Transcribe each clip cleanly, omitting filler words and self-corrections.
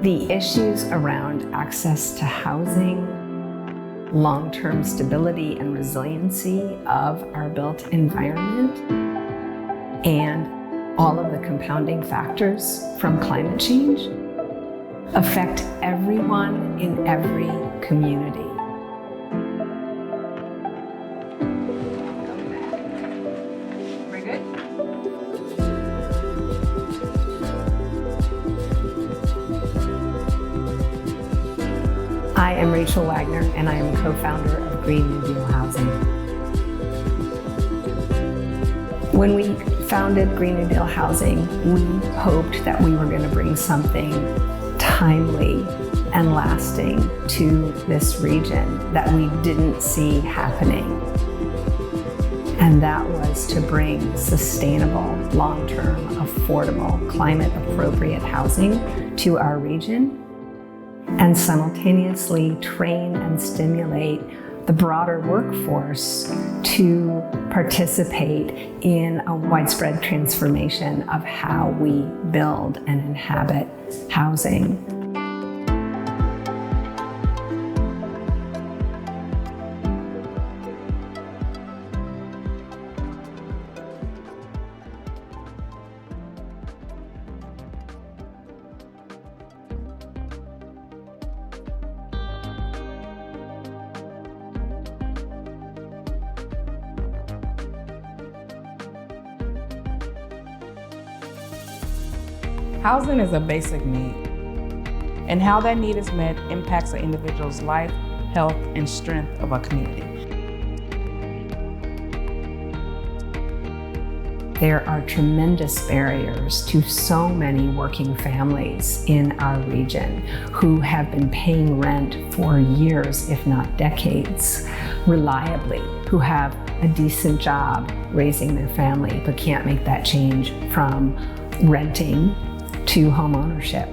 The issues around access to housing, long-term stability and resiliency of our built environment, and all of the compounding factors from climate change affect everyone in every community. We're good? I am Rachel Wagner, and I am co-founder of Green New Deal Housing. When we founded Green New Deal Housing, we hoped that we were going to bring something timely and lasting to this region that we didn't see happening. And that was to bring sustainable, long-term, affordable, climate-appropriate housing to our region, and simultaneously train and stimulate the broader workforce to participate in a widespread transformation of how we build and inhabit housing. Housing is a basic need, and how that need is met impacts an individual's life, health, and strength of a community. There are tremendous barriers to so many working families in our region who have been paying rent for years, if not decades, reliably, who have a decent job raising their family, but can't make that change from renting to home ownership.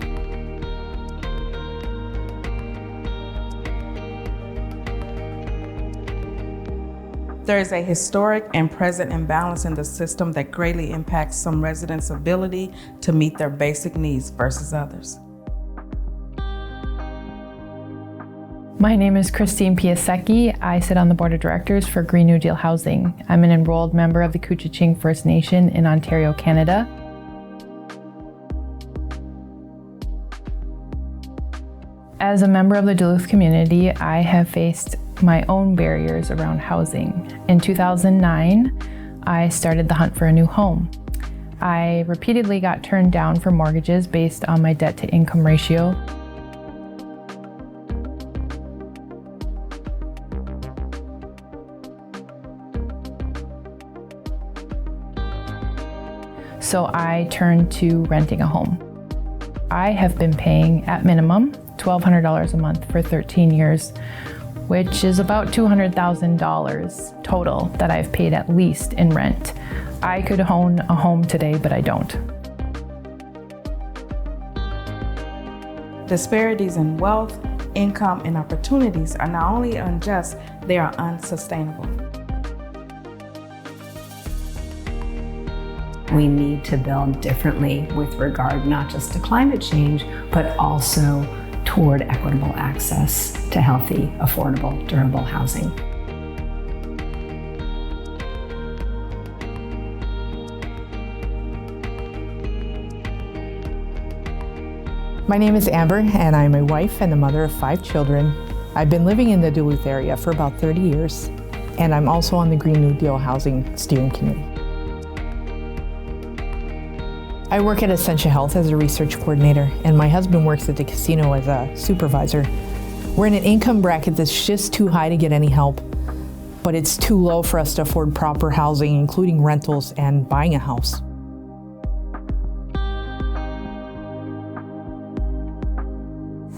There is a historic and present imbalance in the system that greatly impacts some residents' ability to meet their basic needs versus others. My name is Christine Piasecki. I sit on the board of directors for Green New Deal Housing. I'm an enrolled member of the Couchiching First Nation in Ontario, Canada. As a member of the Duluth community, I have faced my own barriers around housing. In 2009, I started the hunt for a new home. I repeatedly got turned down for mortgages based on my debt-to-income ratio. So I turned to renting a home. I have been paying, at minimum, $1,200 a month for 13 years, which is about $200,000 total that I've paid at least in rent. I could own a home today, but I don't. Disparities in wealth, income, and opportunities are not only unjust, they are unsustainable. We need to build differently with regard not just to climate change, but also toward equitable access to healthy, affordable, durable housing. My name is Amber, and I'm a wife and the mother of 5 children. I've been living in the Duluth area for about 30 years, and I'm also on the Green New Deal Housing Steering Committee. I work at Essentia Health as a research coordinator, and my husband works at the casino as a supervisor. We're in an income bracket that's just too high to get any help, but it's too low for us to afford proper housing, including rentals and buying a house.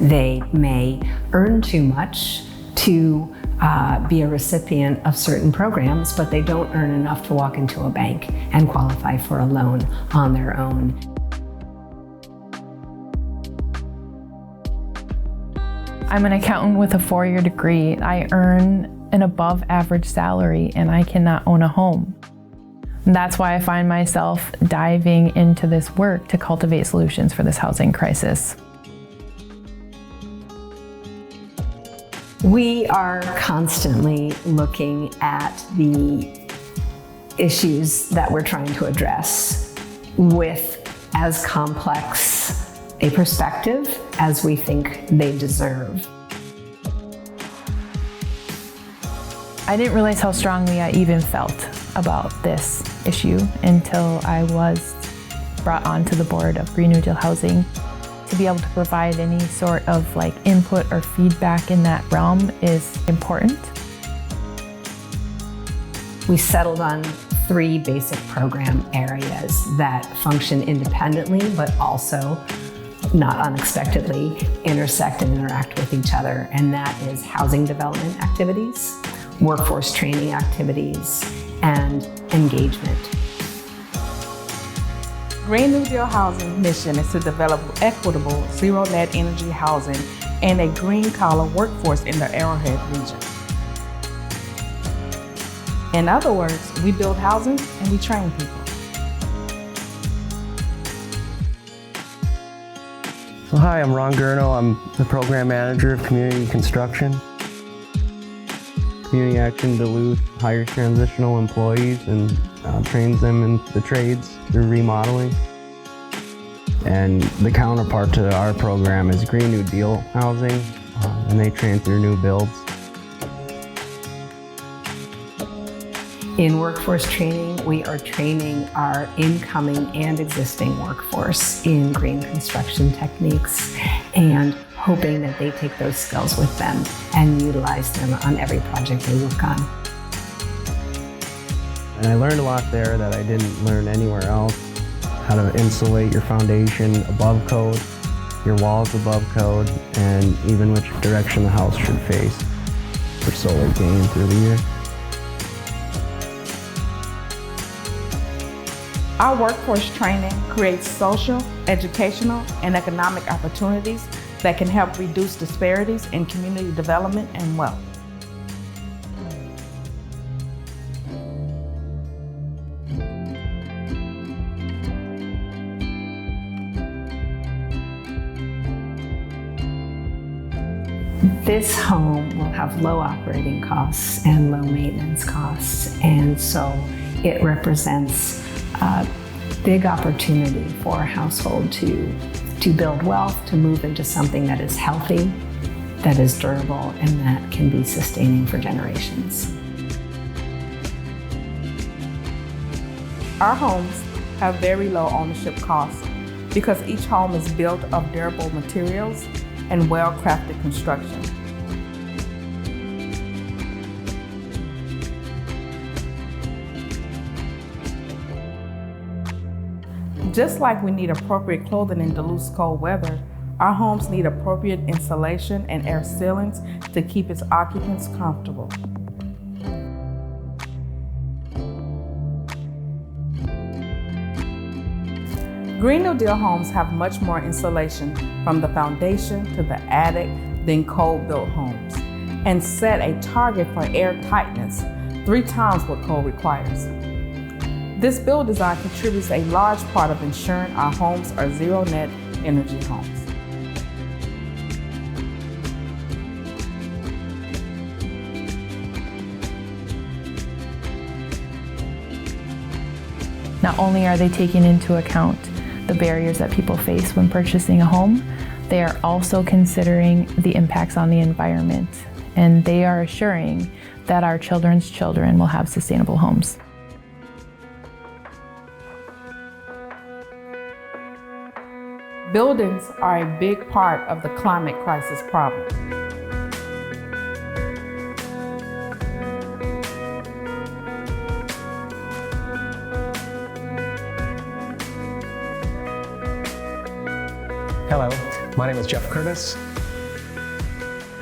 They may earn too much to be a recipient of certain programs, but they don't earn enough to walk into a bank and qualify for a loan on their own. I'm an accountant with a 4-year degree. I earn an above average salary and I cannot own a home. And that's why I find myself diving into this work to cultivate solutions for this housing crisis. We are constantly looking at the issues that we're trying to address with as complex a perspective as we think they deserve. I didn't realize how strongly I even felt about this issue until I was brought onto the board of Green New Deal Housing. To be able to provide any sort of input or feedback in that realm is important. We settled on 3 basic program areas that function independently, but also, not unexpectedly, intersect and interact with each other. And that is housing development activities, workforce training activities, and engagement. Green New Deal Housing mission is to develop equitable, zero net energy housing and a green collar workforce in the Arrowhead region. In other words, we build housing and we train people. So hi, I'm Ron Gurno. I'm the program manager of community construction. Community Action Duluth hires transitional employees and trains them in the trades through remodeling. And the counterpart to our program is Green New Deal Housing, and they train through new builds. In workforce training, we are training our incoming and existing workforce in green construction techniques and hoping that they take those skills with them and utilize them on every project they work on. And I learned a lot there that I didn't learn anywhere else. How to insulate your foundation above code, your walls above code, and even which direction the house should face for solar gain through the year. Our workforce training creates social, educational, and economic opportunities that can help reduce disparities in community development and wealth. This home will have low operating costs and low maintenance costs, and so it represents a big opportunity for a household to build wealth, to move into something that is healthy, that is durable, and that can be sustaining for generations. Our homes have very low ownership costs because each home is built of durable materials and well-crafted construction. Just like we need appropriate clothing in Duluth's cold weather, our homes need appropriate insulation and air sealants to keep its occupants comfortable. Green New Deal homes have much more insulation from the foundation to the attic than code-built homes, and set a target for air tightness 3 times what code requires. This build design contributes a large part of ensuring our homes are zero net energy homes. Not only are they taking into account the barriers that people face when purchasing a home, they are also considering the impacts on the environment, and they are assuring that our children's children will have sustainable homes. Buildings are a big part of the climate crisis problem. Hello, my name is Jeff Curtis.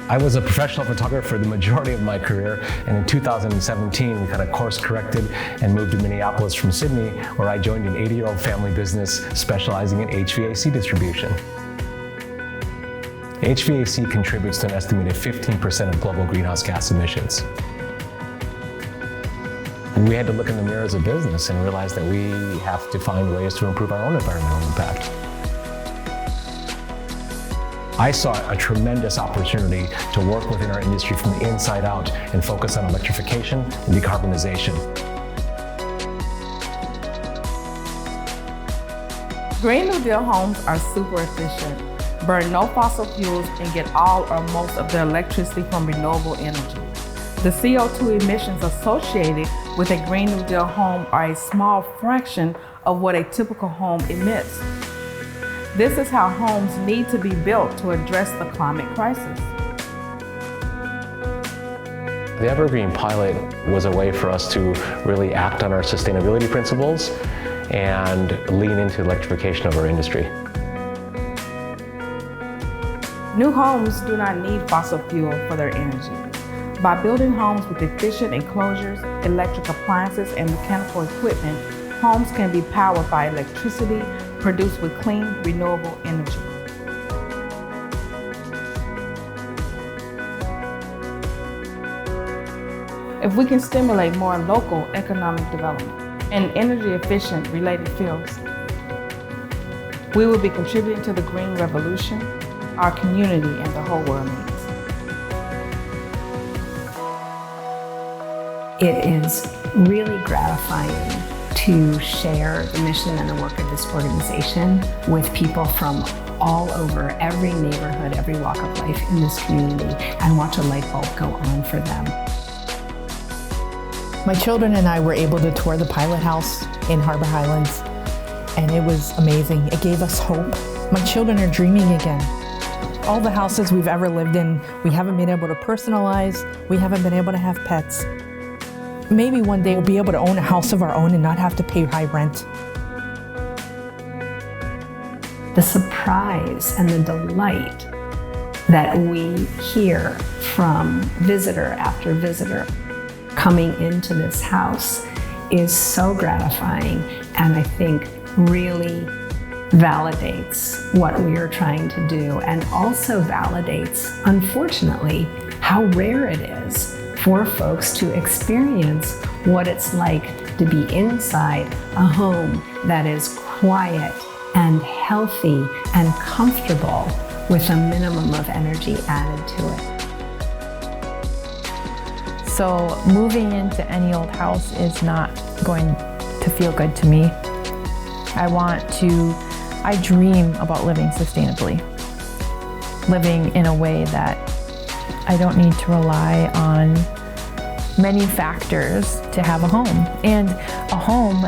I was a professional photographer for the majority of my career, and in 2017 we kind of course corrected and moved to Minneapolis from Sydney, where I joined an 80-year-old family business specializing in HVAC distribution. HVAC contributes to an estimated 15% of global greenhouse gas emissions. We had to look in the mirror as a business and realize that we have to find ways to improve our own environmental impact. I saw a tremendous opportunity to work within our industry from the inside out and focus on electrification and decarbonization. Green New Deal homes are super efficient, burn no fossil fuels, and get all or most of their electricity from renewable energy. The CO2 emissions associated with a Green New Deal home are a small fraction of what a typical home emits. This is how homes need to be built to address the climate crisis. The Evergreen pilot was a way for us to really act on our sustainability principles and lean into electrification of our industry. New homes do not need fossil fuel for their energy. By building homes with efficient enclosures, electric appliances, and mechanical equipment, homes can be powered by electricity produced with clean, renewable energy. If we can stimulate more local economic development and energy-efficient related fields, we will be contributing to the green revolution our community and the whole world needs. It is really gratifying to share the mission and the work of this organization with people from all over, every neighborhood, every walk of life in this community, and watch a light bulb go on for them. My children and I were able to tour the pilot house in Harbor Highlands, and it was amazing. It gave us hope. My children are dreaming again. All the houses we've ever lived in, we haven't been able to personalize, we haven't been able to have pets. Maybe one day we'll be able to own a house of our own and not have to pay high rent. The surprise and the delight that we hear from visitor after visitor coming into this house is so gratifying, and I think really validates what we are trying to do, and also validates, unfortunately, how rare it is for folks to experience what it's like to be inside a home that is quiet and healthy and comfortable with a minimum of energy added to it. So moving into any old house is not going to feel good to me. I dream about living sustainably, living in a way that I don't need to rely on many factors to have a home. And a home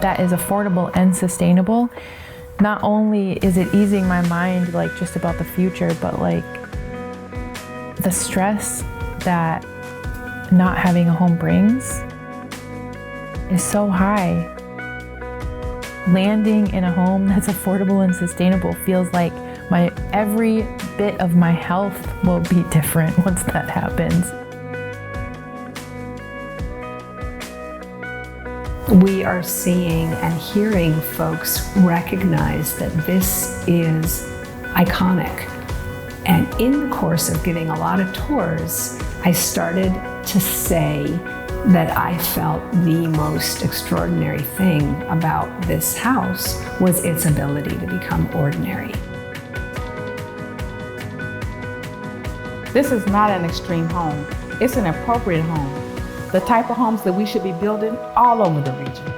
that is affordable and sustainable, not only is it easing my mind like just about the future, but like the stress that not having a home brings is so high. Landing in a home that's affordable and sustainable feels like every bit of my health will be different once that happens. We are seeing and hearing folks recognize that this is iconic. And in the course of giving a lot of tours, I started to say that I felt the most extraordinary thing about this house was its ability to become ordinary. This is not an extreme home. It's an appropriate home. The type of homes that we should be building all over the region.